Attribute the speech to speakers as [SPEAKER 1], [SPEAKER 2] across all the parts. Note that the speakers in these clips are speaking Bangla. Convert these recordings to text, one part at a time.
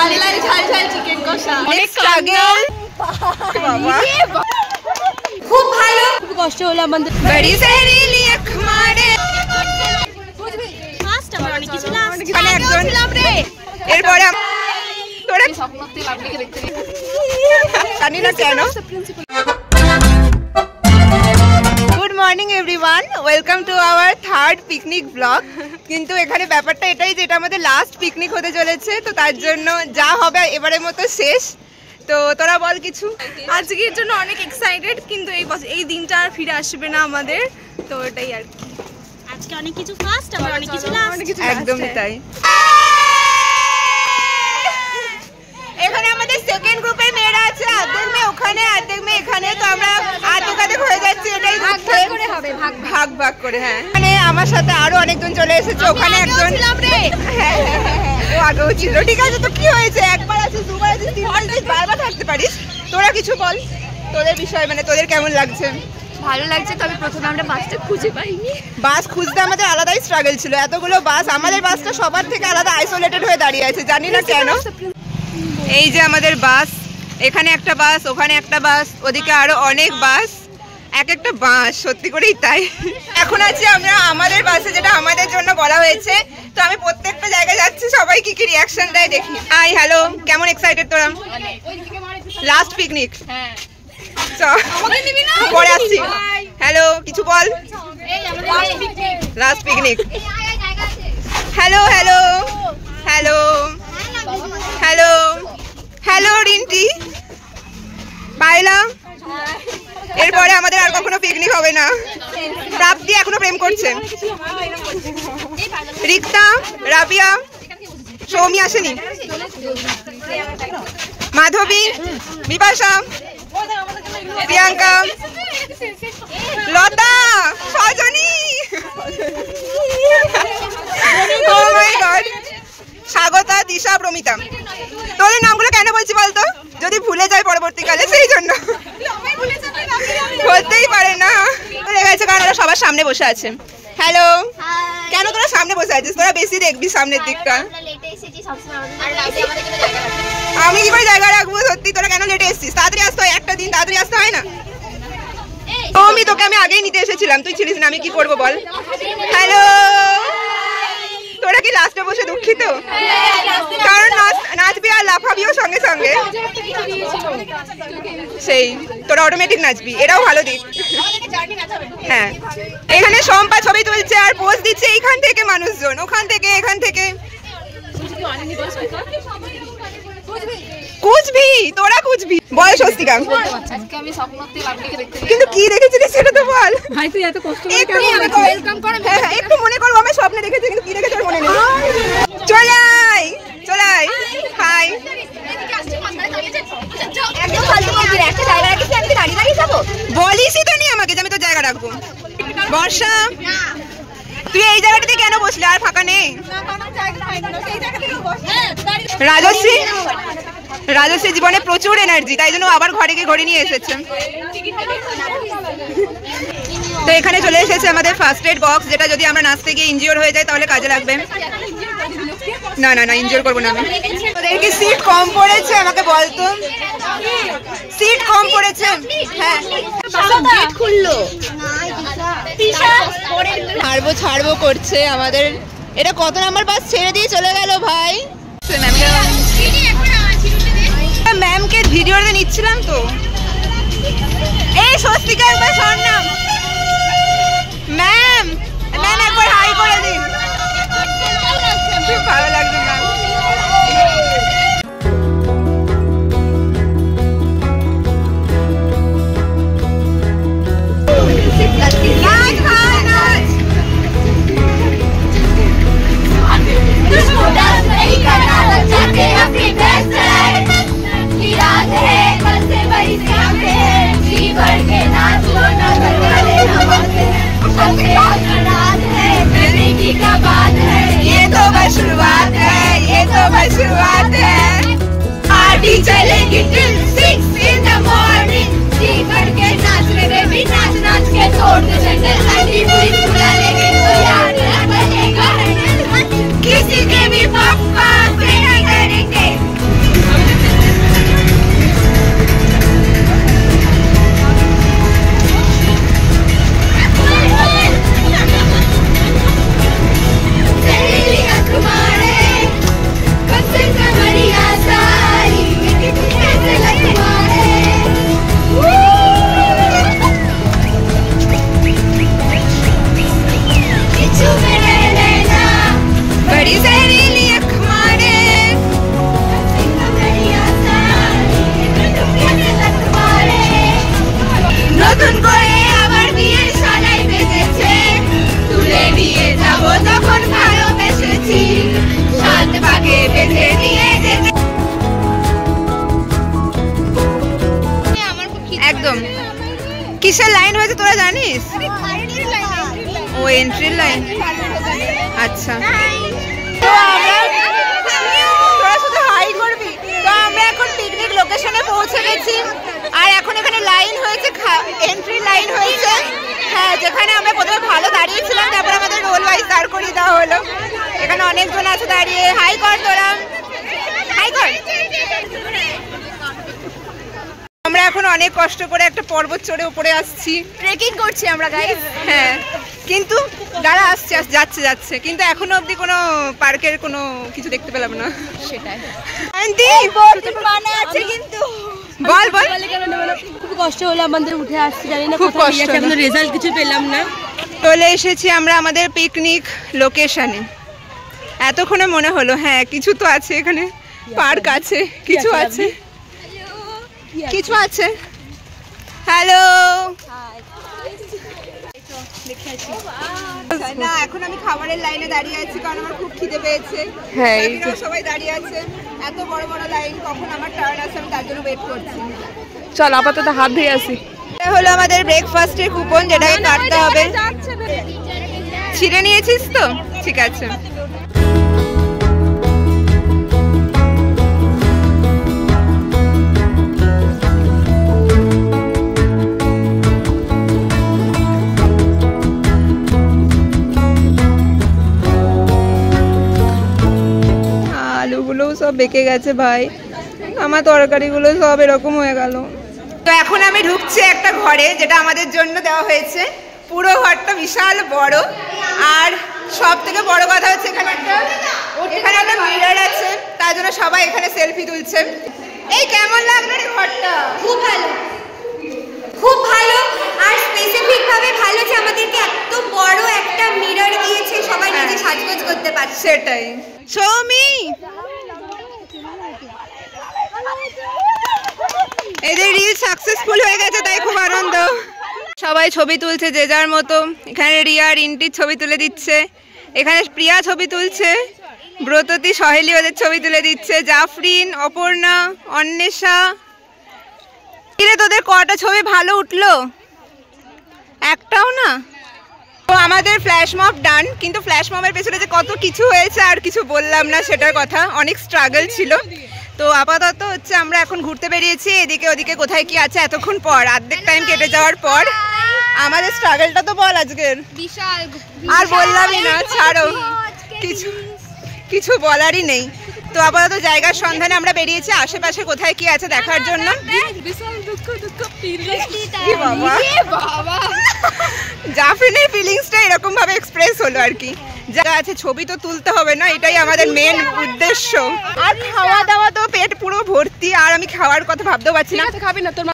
[SPEAKER 1] লাল ঝাল ঝাল চিকেন কষা, অনেক স্ট্রাগল, খুব ভালো, খুব কষ্ট হলো আমাদের। বড়ি সারি লিখ মারে ফার্স্ট আমরা অনেক কিছু লাস্ট মানে একজন ছিলাম রে। এরপরে তোরা স্বপ্নতে লাভলিকে দেখতে জানি না কেন। Good morning everyone, welcome to our third picnic blog. কিন্তু এখানে ব্যাপারটা এটাই যে এটা আমাদের লাস্ট পিকনিক হতে চলেছে, তো তার জন্য যা হবে এবারের মতো শেষ। তো তোরা বল কিছু।
[SPEAKER 2] আজকের জন্য অনেক এক্সাইটেড, কিন্তু এই দিনটা আর ফিরে আসবে না আমাদের, তো এটাই আর কি।
[SPEAKER 1] আজকে অনেক কিছু ফার্স্ট, আবার অনেক কিছু লাস্ট,
[SPEAKER 2] একদমই তাই।
[SPEAKER 1] এখানে আমাদের সেকেন্ড গ্রুপের মেয়েরা আছে, অর্ধেক মেয়ে ওখানে অর্ধেক মেয়ে এখানে, তো আমরা আধেক হয়ে যাচ্ছি, এটাই ভাগ করে হবে, ভাগ ভাগ করে। হ্যাঁ, মানে আমার সাথে আরো অনেকজন চলে এসেছে, ওখানে একজন ছিলাম রে। হ্যাঁ ও আগেও ছিল, ঠিক আছে। তো কি হয়েছে, একবার আছিস দুবার আছিস তিনবার আছিস, বারবার থাকতে পারিস। তোরা কিছু বল তোদের বিষয়, মানে তোদের কেমন লাগছে?
[SPEAKER 2] ভালো লাগছে, তবে প্রথমে আমরা বাসটা খুঁজে পাইনি।
[SPEAKER 1] বাস খুঁজতে আমাদের আলাদাই স্ট্রাগল ছিল, এতগুলো বাস, আমাদের বাসটা সবার থেকে আলাদা আইসোলেটেড হয়ে দাঁড়িয়ে আছে, জানি না কেন। এই যে আমাদের বাস, এখানে একটা বাস, ওখানে একটা বাস, ওদিকে আরো অনেক বাস, এক একটা বাস, সত্যি করেই তাই। এখন আছি আমরা আমাদের বাসে, যেটা আমাদের জন্য বলা হয়েছে। তো আমি প্রত্যেকটা জায়গায় যাচ্ছি, সবাই কি কি রিয়াকশন দেয় দেখি। হাই হ্যালো, কেমন এক্সাইটেড তোরা? লাস্ট পিকনিক, পরে আসছি। হ্যালো, কিছু বল। Last picnic. Hello hello hello hello hello Rinti, পাইলা। এরপরে আমাদের আর কখনো পিকনিক হবে না। প্রাপ্তি এখনো প্রেম করছে। রিক্তা, রাবিয়া, সৌমি আসেনি, মাধবী, বিপাশা, প্রিয়াঙ্কা, লতা, Sajani, oh my God, Swagata, দিশা, প্রমিতা। তোদের নামগুলো কেন বলছি বলতো? যদি ভুলে যায় পরবর্তীকালে, সেই জন্য। বলতেই পারে না, গেছে কারণ ওরা সবার সামনে বসে আছে। হ্যালো, কেন তোরা সামনে বসে আছিস? তোরা বেশি দেখবি সামনের দিকটা। আমি কি করে জায়গা রাখবো? সত্যি তোরা কেন লেটে এসেছিস? তাড়াতাড়ি আসতে হয়, একটা দিন তাড়াতাড়ি আসতে হয় না? আমি তোকে আমি আগেই নিতে এসেছিলাম, তুই ছিলিস না, আমি কি করবো বল। হ্যালো, তোরা কি লাস্টে বসে দুঃখিত? কারণ নাচবি আর লাফাবিও সঙ্গে সঙ্গে, সেই তোরা অটোমেটিক নাচবি, এটাও ভালো দিক। হ্যাঁ, এখানে সম্পা ছবি তুলছে আর পোজ দিচ্ছে, এইখান থেকে মানুষজন, ওখান থেকে, এখান থেকে। কুচবি, তোরা কুচবি, বল স্বস্তিকা। কিন্তু কি দেখেছিলিস সেটা তো বল। ভাই তুই এত কষ্ট করে ওয়েলকাম কর। হ্যাঁ, একটু মনে করব, আমি স্বপ্নে দেখেছি, কিন্তু কি দেখেছি মনে নেই। চলাই চলাই, হাই। একদম ফালতু বলবি না, একটা জায়গা রাখিস, আমি দাঁড়িয়ে দাঁড়িয়ে যাবো। বলিসই তো নি আমাকে যে আমি তো জায়গা রাখবো। বর্ষা, তুই এই জায়গাটাতে কেন বসলি? আর ফাঁকা নেই। রাজশ্রী, রাজশ্রী জীবনে প্রচুর এনার্জি, তাই জন্য আবার ঘরে গিয়ে ঘরে নিয়ে এসেছে। তো এখানে চলে এসেছে আমাদের ফার্স্ট এড বক্স, যেটা যদি আমরা নাচতে গিয়ে ইনজিওর হয়ে যায় তাহলে কাজে লাগবে। না না না, ইনজিওর করবো না আমি। ওদের কি সিট কম পড়েছে আমাকে বলতো? সিট কম পড়েছে। হ্যাঁ, খুললো, ছাড়বো ছাড়বো করছে আমাদের। এটা কত নাম্বার বাস ছেড়ে দিয়ে চলে গেল ভাই। ম্যামকে ভিডিওতে নিচ্ছিলাম তো। এই স্বস্তিকা একবার শোন না। ম্যাম, ম্যাম একবার হাই করে দিন। খুব ভালো লাগছে ম্যাম। ये तो बस शुरुआत है, ये तो बस शुरुआत है। पार्टी चलेगी till 6 in the morning। जी भर के नाच रे बेबी, नाच नाच के तोड़ दे सैंडल, हंडी हुई फुला लेके तो याद रहेगा। किसी के भी पापा पे नहीं करेंगे, এন্ট্রি লাইন, আচ্ছা। তো আমরা তোরা শুধু হাই করবি। তো আমরা এখন পিকনিক লোকেশনে পৌঁছে গেছি, আর এখন এখানে লাইন হয়েছে, এন্ট্রি লাইন হয়েছে। হ্যাঁ, যেখানে আমরা প্রথমে ভালো দাঁড়িয়েছিলাম, তারপর আমাদের রোল ওয়াইজ দাঁড় করিয়ে দেওয়া হলো। এখানে অনেকজন আছে দাঁড়িয়ে। হাই কর তোরা, হাই কর। আমরা এখন অনেক কষ্ট করে একটা পর্বত চড়ে উপরে আসছি,
[SPEAKER 2] ট্রেকিং করছি আমরা গাইস।
[SPEAKER 1] হ্যাঁ, কিন্তু যারা আসছে যাচ্ছে যাচ্ছে, কিন্তু এখনো অবধি কোনো পার্কের কোনো কিছু দেখতে পেলাম না।
[SPEAKER 2] সেটাই
[SPEAKER 1] আছে কিন্তু বল বল।
[SPEAKER 3] খুব কষ্ট হলো আমাদের উঠে আসতে, জানি না
[SPEAKER 1] খুব কষ্ট,
[SPEAKER 3] এখনো রেজাল্ট কিছু পেলাম না।
[SPEAKER 1] চলে এসেছি আমরা আমাদের পিকনিক লোকেশনে। এতক্ষণে মনে হলো হ্যাঁ কিছু তো আছে এখানে, পার্ক আছে, কিছু আছে, কিছু আছে। হ্যালো, না এখন আমি খাবারের লাইনে দাঁড়িয়ে আছি, কারণ আমার খুব খিদে পেয়েছে। হ্যাঁ, সবাই দাঁড়িয়ে আছে, এত বড় বড় লাইন, কখন আমার টার্ন আসে আমি তার জন্য ওয়েট করছি।
[SPEAKER 3] চল আপাতত হাত ধুয়ে আসি।
[SPEAKER 1] এটা হলো আমাদের ব্রেকফাস্টের কুপন, যেটাকে কাটতে হবে। ছিঁড়ে নিয়েছিস তো, ঠিক আছে। আলুগুলো সব বেঁকে গেছে ভাই, আমার তরকারিগুলো সব এরকম হয়ে গেল। তো এখন আমি ঢুকছি একটা ঘরে, যেটা আমাদের জন্য দেওয়া হয়েছে। পুরো ঘরটা বিশাল বড়, আর সব থেকে বড় কথা হচ্ছে এখানে একটা মিরর আছে, তার জন্য সবাই এখানে সেলফি তুলছে। এই কেমন লাগলো রে ঘরটা?
[SPEAKER 4] খুব ভালো, খুব ভালো। আর স্পেসিফিক ভাবে ভালো যে আমাদেরকে এত বড় একটা মিরর দিয়েছে, সবাই নিজে সাজগোজ করতে পারছে।
[SPEAKER 1] সেটাই। সৌমি, এদের রিল সাকসেসফুল হয়ে গেছে, তাই খুব আনন্দ। সবাই ছবি তুলছে যে যার মতো। এখানে রিয়া রিন্টির ছবি তুলে দিচ্ছে, এখানে প্রিয়া ছবি তুলছে, ব্রততী সহেলি ওদের ছবি তুলে দিচ্ছে, জাফরিন, অপর্ণা, অন্বেষা। কিরে তোদের কটা ছবি ভালো উঠলো? একটাও না। তো আমাদের ফ্ল্যাশ মব ডান, কিন্তু ফ্ল্যাশ মবের পেছনে যে কত কিছু হয়েছে আর কিছু বললাম না সেটার কথা, অনেক স্ট্রাগল ছিল। তো আপাতত হচ্ছে আমরা এখন ঘুরতে বেরিয়েছি, এদিকে ওদিকে কোথায় কি আছে এতক্ষণ পর, অর্ধেক টাইম কেটে যাওয়ার পর। আমাদের স্ট্রাগলটা তো বল আজকের।
[SPEAKER 2] বিশাল,
[SPEAKER 1] আর বললামই না, ছাড়ো, কিছু বলারই নেই। তো আপাতত জায়গার সন্ধানে আমরা বেরিয়েছি, আশেপাশে কোথায় কি আছে দেখার জন্য। জাফরিনের ফিলিংসটা এরকম ভাবে এক্সপ্রেস হলো আর কি। যা আছে ছবি তো তুলতে হবে না, এটাই আমাদের মেন উদ্দেশ্য। আর খাওয়া দাওয়া তো পেট পুরো ভর্তি, আর আমি খাওয়ার কথা ভাবতেও পারছি না।
[SPEAKER 3] খাবি না তোর?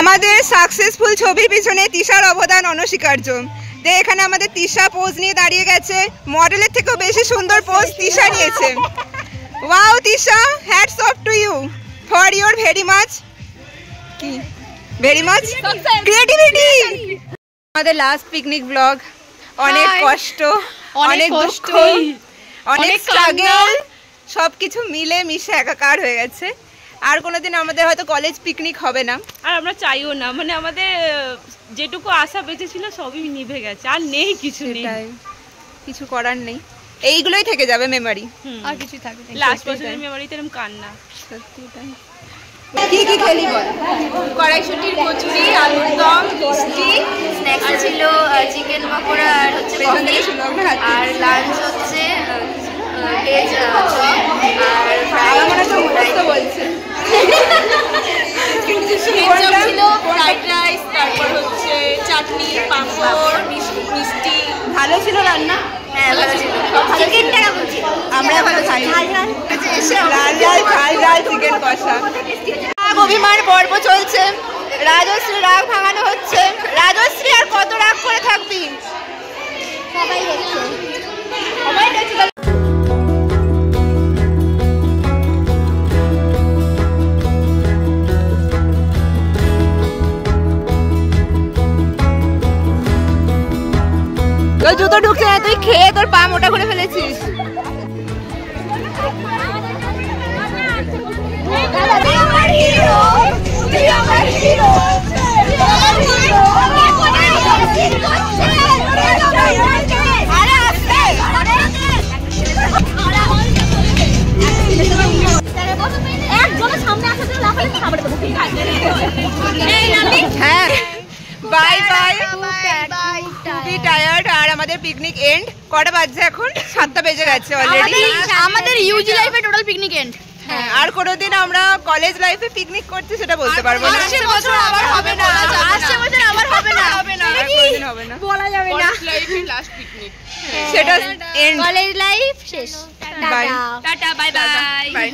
[SPEAKER 1] আমাদের সাকসেসফুল ছবির পিছনে তিশার অবদান অনস্বীকার্য। তো এখানে আমাদের তিশা পোজ নিয়ে দাঁড়িয়ে গেছে, মডেলের থেকেও বেশি সুন্দর পোজ তিশা নিয়েছে। Wow Tisha, hats off to you for your very much creativity. আমাদের লাস্ট পিকনিক ব্লগ, অনেক কষ্ট, অনেক দুঃখ, অনেক স্ট্রাগল, সবকিছু মিলে মিশে একাকার হয়ে গেছে। আর কোনোদিন আমাদের হয়তো কলেজ পিকনিক হবে না,
[SPEAKER 3] আর আমরা চাইও না। মানে আমাদের যেটুকু আশা বেঁচে ছিল সবই নিভে গেছে, আর নেই কিছু, নেই
[SPEAKER 1] কিছু করার নেই। এইগুলোই থেকে যাবে মেমোরি,
[SPEAKER 2] আর কিছু থাকবে না।
[SPEAKER 3] লাস্ট বছরের মেমোরিতে এরকম কান্না।
[SPEAKER 1] সত্যি তাই। কি কি খেলি বল?
[SPEAKER 2] কড়াইশুটির কচুরি, আলুর দম, মিষ্টি, স্ন্যাক্স ছিল চিকেন পকোড়া আর হচ্ছে পনির, আর লাঞ্চ হচ্ছে ভেজ চপ আর ফ্রাইড
[SPEAKER 1] বলছে
[SPEAKER 2] ছিল ফ্রাইড রাইস, তারপর হচ্ছে চাটনি, পাঁপড়, মিষ্টি।
[SPEAKER 1] ভালো ছিল রান্না?
[SPEAKER 4] হ্যাঁ ভালো ছিল। চিকেনটা কেমন ছিল?
[SPEAKER 1] আমরা ভালো খাই, লাল লাল ঝাল ঝাল চিকেন কষা। অভিমান পর্ব চলছে, রাজশ্রী রাগ ভাঙানো হচ্ছে। রাজশ্রী আর কত রাগ করে থাকবি?
[SPEAKER 2] সবাই দেখছে।
[SPEAKER 1] সবাই দেখছে। তোর জুতো ঢুকছে না, তুই খেয়ে তোর পা মোটা করে ফেলেছিস। হ্যাঁ বাই বাই। খুবই টায়ার্ড। আর আমাদের পিকনিক এন্ড। কটা বাজছে এখন? 7টা বেজে গেছে অলরেডি।
[SPEAKER 2] আমাদের ইউজি লাইফে টোটাল পিকনিক এন্ড।
[SPEAKER 1] হ্যাঁ, আর কোনোদিন আমরা কলেজ লাইফে পিকনিক করছি সেটা বলতে পারবো না।
[SPEAKER 2] আসছে বছর আবার হবে না। আসছে বছর আবার হবে না।
[SPEAKER 1] আর কোনোদিন হবে না,
[SPEAKER 4] বলা যাবে না।
[SPEAKER 1] সেটা এন্ড।
[SPEAKER 2] কলেজ লাইফ শেষ।
[SPEAKER 1] Bye
[SPEAKER 2] tata bye bye.
[SPEAKER 1] By.